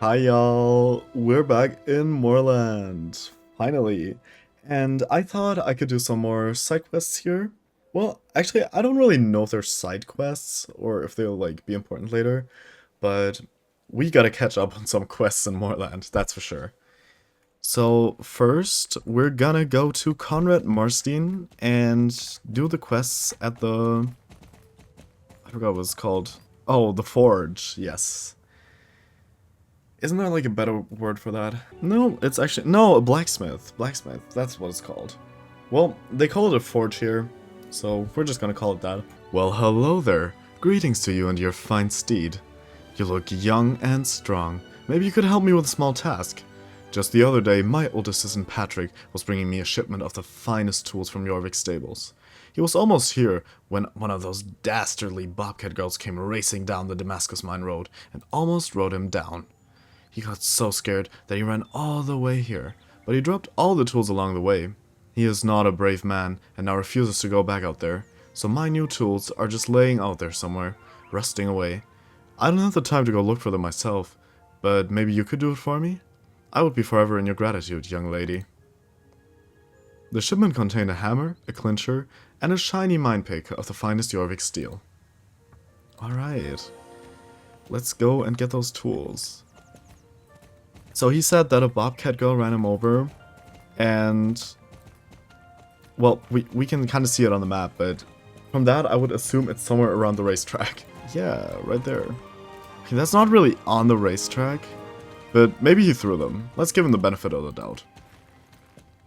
Hi y'all, we're back in Moorland, finally. And I thought I could do some more side quests here. Well, actually, I don't really know if they're side quests or if they'll like be important later, but we gotta catch up on some quests in Moorland, that's for sure. So first, we're gonna go to Conrad Marsdeen and do the quests at I forgot what it's called. Oh, the Forge, yes. Isn't there like a better word for that? No, it's actually, no, a blacksmith. Blacksmith, that's what it's called. Well, they call it a forge here, so we're just gonna call it that. Well, hello there. Greetings to you and your fine steed. You look young and strong. Maybe you could help me with a small task. Just the other day, my old assistant Patrick was bringing me a shipment of the finest tools from Jorvik stables. He was almost here when one of those dastardly bobcat girls came racing down the Damascus Mine Road and almost rode him down. He got so scared that he ran all the way here, but he dropped all the tools along the way. He is not a brave man, and now refuses to go back out there, so my new tools are just laying out there somewhere, rusting away. I don't have the time to go look for them myself, but maybe you could do it for me? I would be forever in your gratitude, young lady. The shipment contained a hammer, a clincher, and a shiny mine pick of the finest Jorvik steel. Alright, let's go and get those tools. So he said that a bobcat girl ran him over, and, well, we can kind of see it on the map, but from that I would assume it's somewhere around the racetrack. Yeah, right there. Okay, that's not really on the racetrack, but maybe he threw them. Let's give him the benefit of the doubt.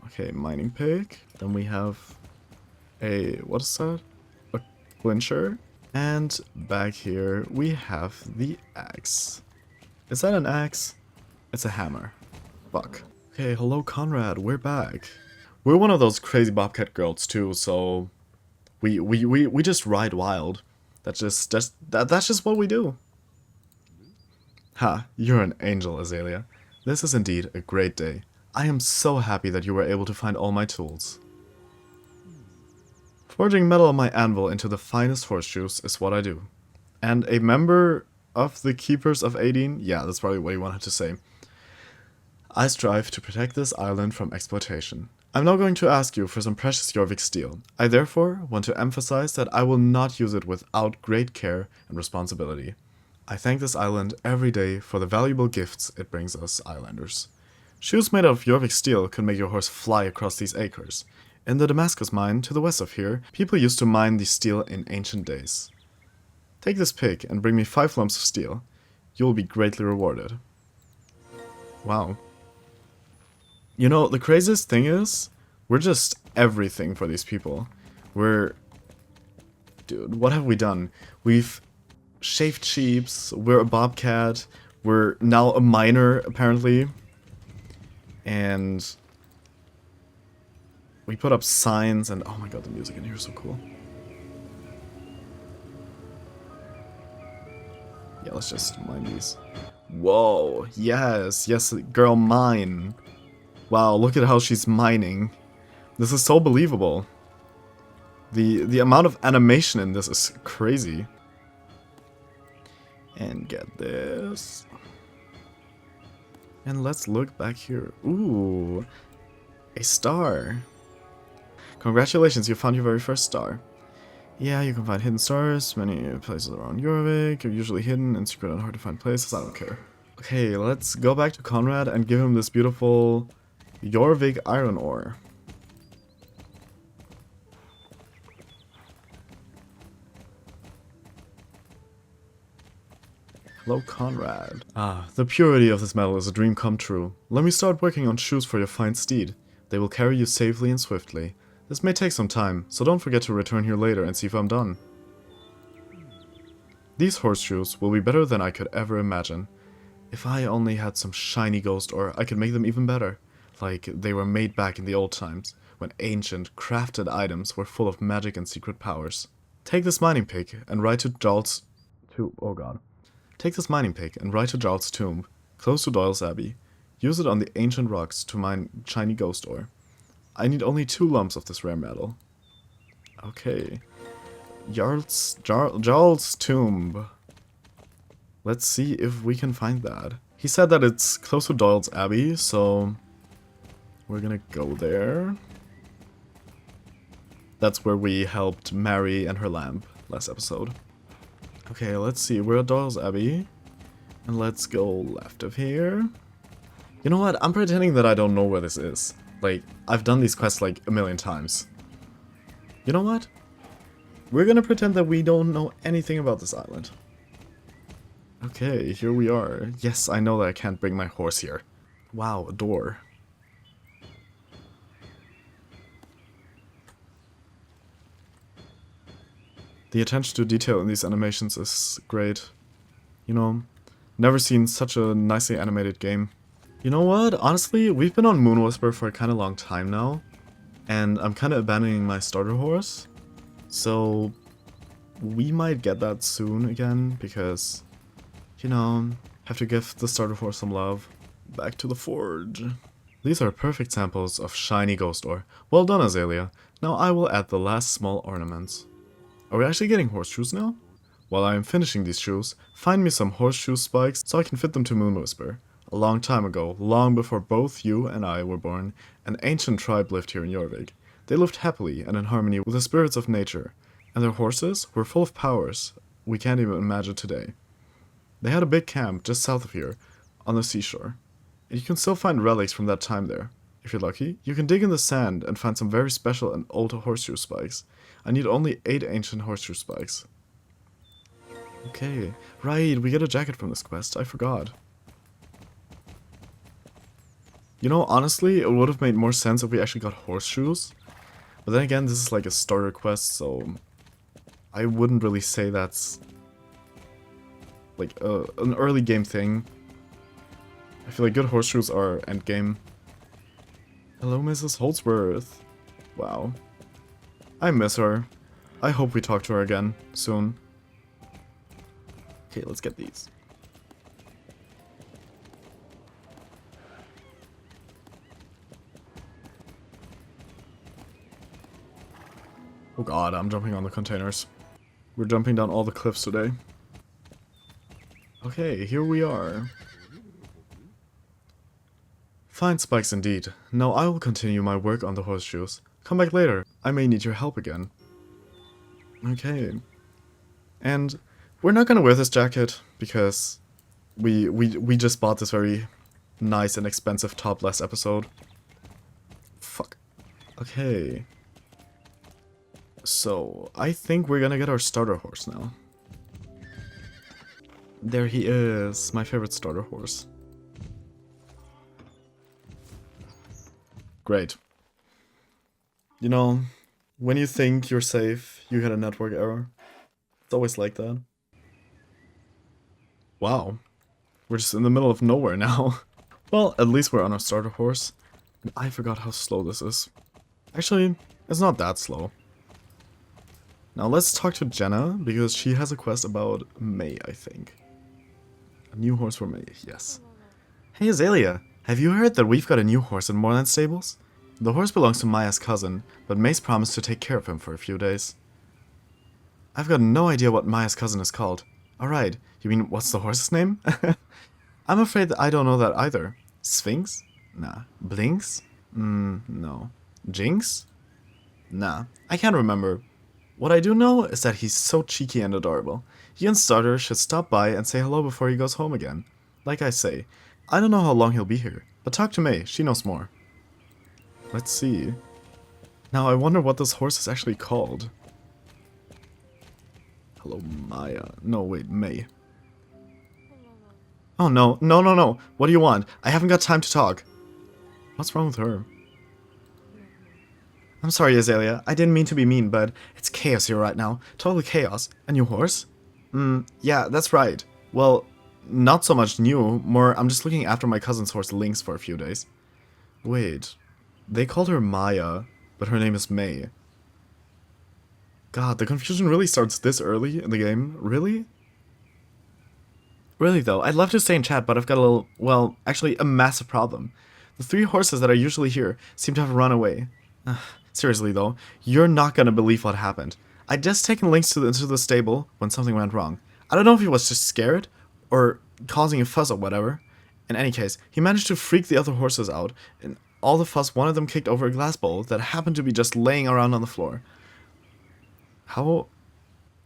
Okay, mining pick. Then we have a, what is that? A clincher. And back here we have the axe. Is that an axe? It's a hammer. Fuck. Okay, hello Conrad, we're back. We're one of those crazy bobcat girls too, so we just ride wild. That's just what we do. Ha, you're an angel, Azalea. This is indeed a great day. I am so happy that you were able to find all my tools. Forging metal on my anvil into the finest horseshoes is what I do. And a member of the Keepers of 18? Yeah, that's probably what he wanted to say. I strive to protect this island from exploitation. I'm now going to ask you for some precious Jorvik steel. I therefore want to emphasize that I will not use it without great care and responsibility. I thank this island every day for the valuable gifts it brings us islanders. Shoes made out of Jorvik steel could make your horse fly across these acres. In the Damascus mine to the west of here, people used to mine the steel in ancient days. Take this pick and bring me 5 lumps of steel. You will be greatly rewarded. Wow. You know, the craziest thing is, we're just everything for these people. Dude, what have we done? We've shaved sheeps, we're a bobcat, we're now a miner, apparently. And we put up signs, and oh my god, the music in here is so cool. Yeah, let's just mine these. Whoa, yes, girl, mine. Wow, look at how she's mining. This is so believable. The amount of animation in this is crazy. And get this. And let's look back here. Ooh, a star. Congratulations, you found your very first star. Yeah, you can find hidden stars. Many places around Jorvik are usually hidden in secret and hard to find places. I don't care. Okay, let's go back to Conrad and give him this beautiful Jorvik iron ore. Hello, Conrad. Ah, the purity of this metal is a dream come true. Let me start working on shoes for your fine steed. They will carry you safely and swiftly. This may take some time, so don't forget to return here later and see if I'm done. These horseshoes will be better than I could ever imagine. If I only had some shiny ghost ore, I could make them even better. Like they were made back in the old times, when ancient, crafted items were full of magic and secret powers. Take this mining pick and ride to Jarl's tomb, close to Doyle's Abbey. Use it on the ancient rocks to mine shiny ghost ore. I need only 2 lumps of this rare metal. Okay. Jarl's tomb. Let's see if we can find that. He said that it's close to Doyle's Abbey, so we're gonna go there. That's where we helped Mary and her lamb last episode. Okay, let's see. We're at Doyle's Abbey. And let's go left of here. You know what? I'm pretending that I don't know where this is. Like, I've done these quests like a million times. You know what? We're gonna pretend that we don't know anything about this island. Okay, here we are. Yes, I know that I can't bring my horse here. Wow, a door. The attention to detail in these animations is great. You know, never seen such a nicely animated game. You know what? Honestly, we've been on Moonwhisper for a kind of long time now. And I'm kind of abandoning my starter horse. So, we might get that soon again, because, you know, have to give the starter horse some love. Back to the forge. These are perfect samples of shiny ghost ore. Well done, Azalea. Now I will add the last small ornaments. Are we actually getting horseshoes now? While I am finishing these shoes, find me some horseshoe spikes so I can fit them to Moonwhisper. A long time ago, long before both you and I were born, an ancient tribe lived here in Jorvik. They lived happily and in harmony with the spirits of nature, and their horses were full of powers we can't even imagine today. They had a big camp just south of here, on the seashore, and you can still find relics from that time there. If you're lucky, you can dig in the sand and find some very special and old horseshoe spikes. I need only 8 ancient horseshoe spikes. Okay, right, we get a jacket from this quest, I forgot. You know, honestly, it would have made more sense if we actually got horseshoes. But then again, this is like a starter quest, so I wouldn't really say that's like an early game thing. I feel like good horseshoes are end game. Hello, Mrs. Holdsworth. Wow. I miss her. I hope we talk to her again soon. Okay, let's get these. Oh god, I'm jumping on the containers. We're jumping down all the cliffs today. Okay, here we are. Fine spikes indeed. Now I will continue my work on the horseshoes. Come back later. I may need your help again. Okay. And we're not gonna wear this jacket because we just bought this very nice and expensive top last episode. Fuck. Okay. So, I think we're gonna get our starter horse now. There he is, my favorite starter horse. Great. You know, when you think you're safe, you get a network error. It's always like that. Wow. We're just in the middle of nowhere now. Well, at least we're on our starter horse. And I forgot how slow this is. Actually, it's not that slow. Now let's talk to Jenna, because she has a quest about May, I think. A new horse for May, yes. Hey Azalea, have you heard that we've got a new horse in Moorland stables? The horse belongs to Maya's cousin, but May's promised to take care of him for a few days. I've got no idea what Maya's cousin is called. Alright, you mean what's the horse's name? I'm afraid that I don't know that either. Sphinx? Nah. Blinks? No. Jinx? Nah, I can't remember. What I do know is that he's so cheeky and adorable. You and Starter should stop by and say hello before he goes home again. Like I say, I don't know how long he'll be here, but talk to May, she knows more. Let's see. Now I wonder what this horse is actually called. Hello, Maya. No, wait, May. Oh no, no. What do you want? I haven't got time to talk. What's wrong with her? I'm sorry, Azalea. I didn't mean to be mean, but it's chaos here right now. Total chaos. A new horse? Yeah, that's right. Well, not so much new. More, I'm just looking after my cousin's horse Lynx for a few days. Wait. They called her Maya, but her name is May. God, the confusion really starts this early in the game? Really? Really though, I'd love to stay in chat, but I've got a little, well, actually a massive problem. The 3 horses that are usually here seem to have run away. Seriously though, you're not gonna believe what happened. I'd just taken Lynx into the stable when something went wrong. I don't know if he was just scared, or causing a fuss or whatever, In any case, he managed to freak the other horses out. In all the fuss, one of them kicked over a glass bowl that happened to be just laying around on the floor.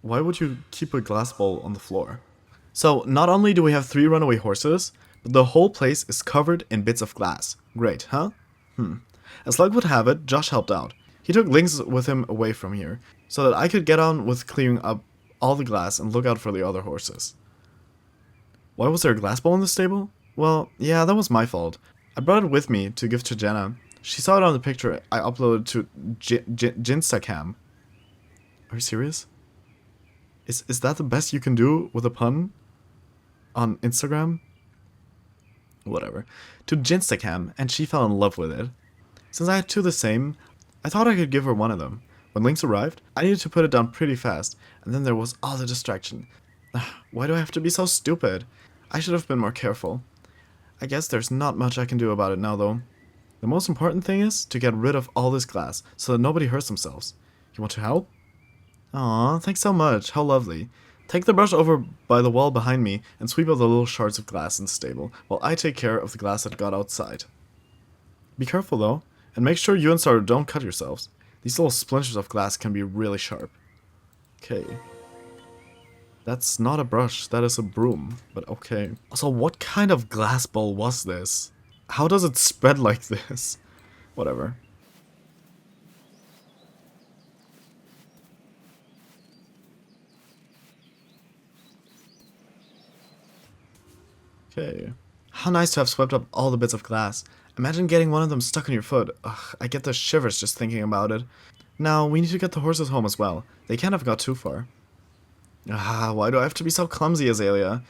Why would you keep a glass bowl on the floor? So, not only do we have 3 runaway horses, but the whole place is covered in bits of glass. Great, huh? As luck would have it, Josh helped out. He took Lynx with him away from here, so that I could get on with clearing up all the glass and look out for the other horses. Why was there a glass bowl in the stable? Well, yeah, that was my fault. I brought it with me to give to Jenna. She saw it on the picture I uploaded to Ginstacam. Are you serious? Is that the best you can do with a pun? On Instagram? Whatever. To Ginstacam, and she fell in love with it. Since I had 2 the same, I thought I could give her one of them. When Lynx arrived, I needed to put it down pretty fast, and then there was all the distraction. Why do I have to be so stupid? I should have been more careful. I guess there's not much I can do about it now, though. The most important thing is to get rid of all this glass, so that nobody hurts themselves. You want to help? Aw, thanks so much, how lovely. Take the brush over by the wall behind me and sweep out the little shards of glass in the stable, while I take care of the glass that got outside. Be careful though, and make sure you and Sarah don't cut yourselves. These little splinters of glass can be really sharp. Okay. That's not a brush, that is a broom, but okay. Also, what kind of glass bowl was this? How does it spread like this? Whatever. Okay. How nice to have swept up all the bits of glass. Imagine getting one of them stuck on your foot. Ugh, I get the shivers just thinking about it. Now, we need to get the horses home as well. They can't have got too far. Why do I have to be so clumsy, Azalea?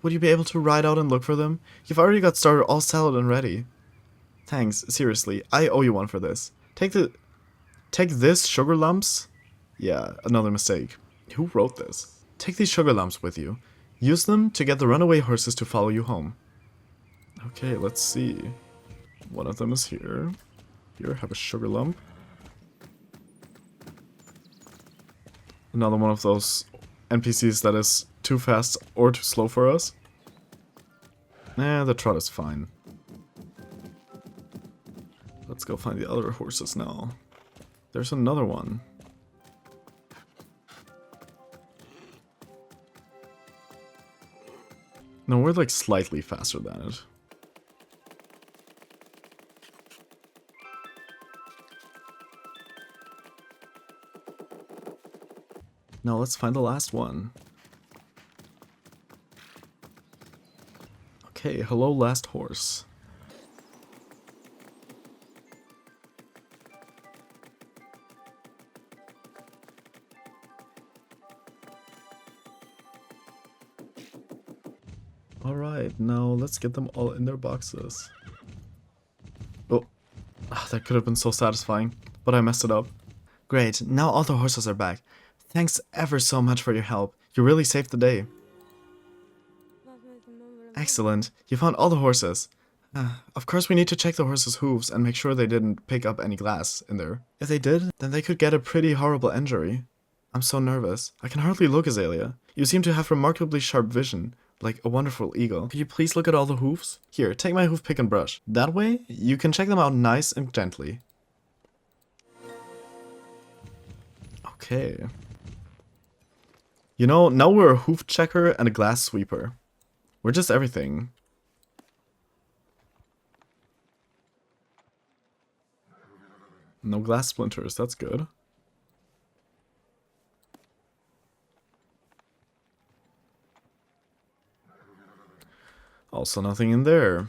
Would you be able to ride out and look for them? You've already got started all salad and ready. Thanks, seriously, I owe you one for this. Take this, sugar lumps? Yeah, another mistake. Who wrote this? Take these sugar lumps with you. Use them to get the runaway horses to follow you home. Okay, let's see. One of them is here. Here, have a sugar lump. Another one of those NPCs that is too fast or too slow for us. The trot is fine. Let's go find the other horses now. There's another one. No, we're like slightly faster than it. Now let's find the last one. Okay, hello last horse. Alright, now let's get them all in their boxes. Oh, that could have been so satisfying, but I messed it up. Great, now all the horses are back. Thanks ever so much for your help. You really saved the day. Excellent, you found all the horses. Of course we need to check the horses' hooves and make sure they didn't pick up any glass in there. If they did, then they could get a pretty horrible injury. I'm so nervous. I can hardly look, Azalea. You seem to have remarkably sharp vision, like a wonderful eagle. Could you please look at all the hoofs? Here, take my hoof pick and brush. That way, you can check them out nice and gently. Okay. You know, now we're a hoof checker and a glass sweeper. We're just everything. No glass splinters, that's good. Also nothing in there.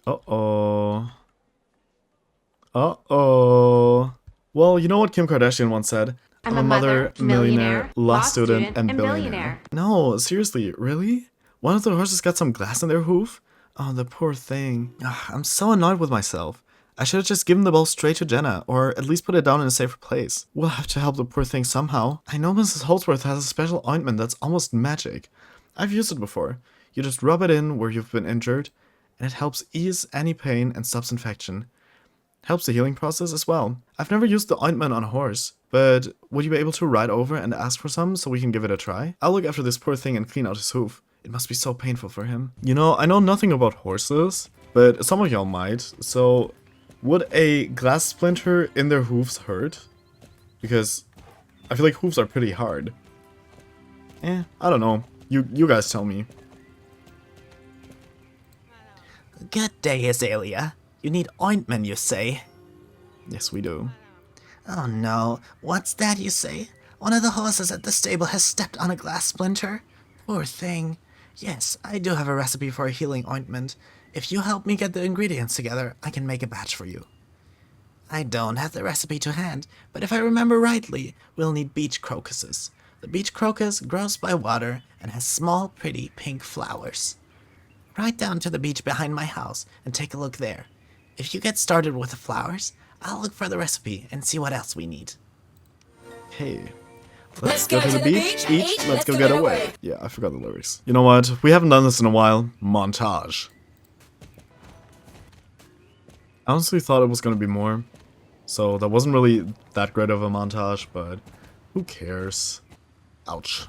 Uh-oh. Uh-oh. Well, you know what Kim Kardashian once said? I'm a mother, millionaire, law student, and billionaire. No, seriously, really? One of the horses got some glass in their hoof? Oh, the poor thing. I'm so annoyed with myself. I should have just given the bowl straight to Jenna, or at least put it down in a safer place. We'll have to help the poor thing somehow. I know Mrs. Holdsworth has a special ointment that's almost magic. I've used it before. You just rub it in where you've been injured, and it helps ease any pain and stops infection. Helps the healing process as well. I've never used the ointment on a horse, but would you be able to ride over and ask for some so we can give it a try? I'll look after this poor thing and clean out his hoof. It must be so painful for him. You know, I know nothing about horses, but some of y'all might, so would a glass splinter in their hooves hurt? Because I feel like hooves are pretty hard. I don't know. You guys tell me. Good day, Azalea. You need ointment, you say? Yes, we do. Oh no, what's that you say? One of the horses at the stable has stepped on a glass splinter? Poor thing. Yes, I do have a recipe for a healing ointment. If you help me get the ingredients together, I can make a batch for you. I don't have the recipe to hand, but if I remember rightly, we'll need beach crocuses. The beach crocus grows by water and has small, pretty pink flowers. Ride down to the beach behind my house and take a look there. If you get started with the flowers, I'll look for the recipe and see what else we need. Hey, let's go to the beach, each, let's go get away. Yeah, I forgot the lyrics. You know what? We haven't done this in a while. Montage. I honestly thought it was gonna be more, so that wasn't really that great of a montage, but who cares? Ouch.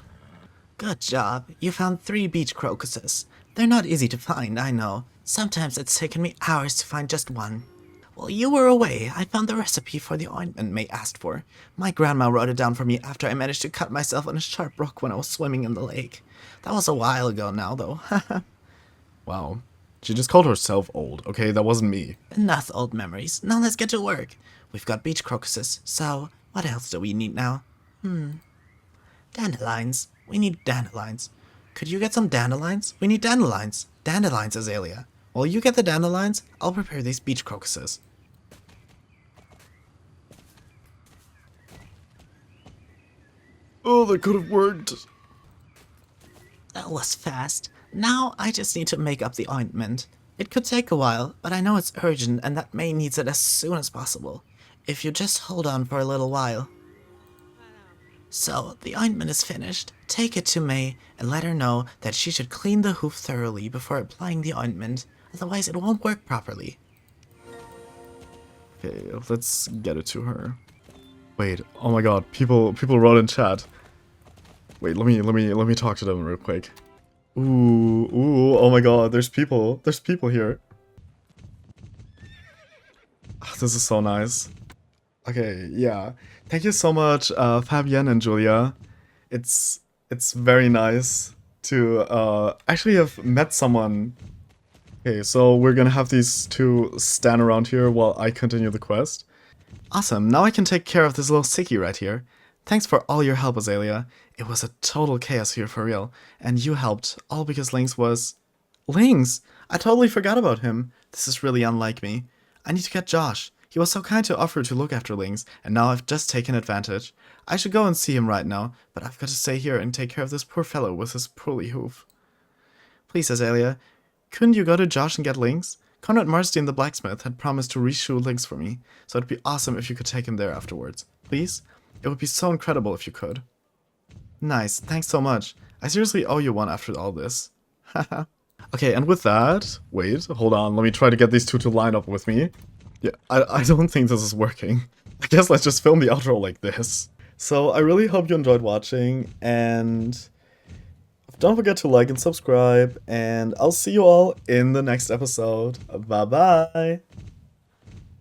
Good job. You found 3 beach crocuses. They're not easy to find, I know. Sometimes it's taken me hours to find just one. While you were away, I found the recipe for the ointment May asked for. My grandma wrote it down for me after I managed to cut myself on a sharp rock when I was swimming in the lake. That was a while ago now, though. Wow. She just called herself old, okay? That wasn't me. Enough old memories. Now let's get to work. We've got beach crocuses, so what else do we need now? Dandelions. We need dandelions. Could you get some dandelions? We need dandelions. Dandelions, Azalea. While you get the dandelions, I'll prepare these beach crocuses. Oh, that could have worked. That was fast. Now I just need to make up the ointment. It could take a while, but I know it's urgent and that May needs it as soon as possible. If you just hold on for a little while. So, the ointment is finished. Take it to May and let her know that she should clean the hoof thoroughly before applying the ointment, otherwise it won't work properly. Okay, let's get it to her. Wait, oh my god, people wrote in chat. Wait, let me talk to them real quick. Ooh, oh my god, there's people here. Oh, this is so nice. Okay, yeah. Thank you so much, Fabienne and Julia. It's very nice to actually have met someone. Okay, so we're gonna have these two stand around here while I continue the quest. Awesome, now I can take care of this little sickie right here. Thanks for all your help, Azalea. It was a total chaos here for real, and you helped, all because Lynx was... Lynx! I totally forgot about him. This is really unlike me. I need to get Josh. He was so kind to offer to look after Lynx, and now I've just taken advantage. I should go and see him right now, but I've got to stay here and take care of this poor fellow with his poorly hoof. Please, Azalea, couldn't you go to Josh and get Lynx? Conrad Marsdeen the blacksmith had promised to reshoe Lynx for me, so it'd be awesome if you could take him there afterwards. Please? It would be so incredible if you could. Nice, thanks so much. I seriously owe you one after all this. Haha. Okay, and with that... Wait, hold on, let me try to get these two to line up with me. Yeah, I don't think this is working. I guess let's just film the outro like this. So, I really hope you enjoyed watching, and... don't forget to like and subscribe, and I'll see you all in the next episode. Bye-bye!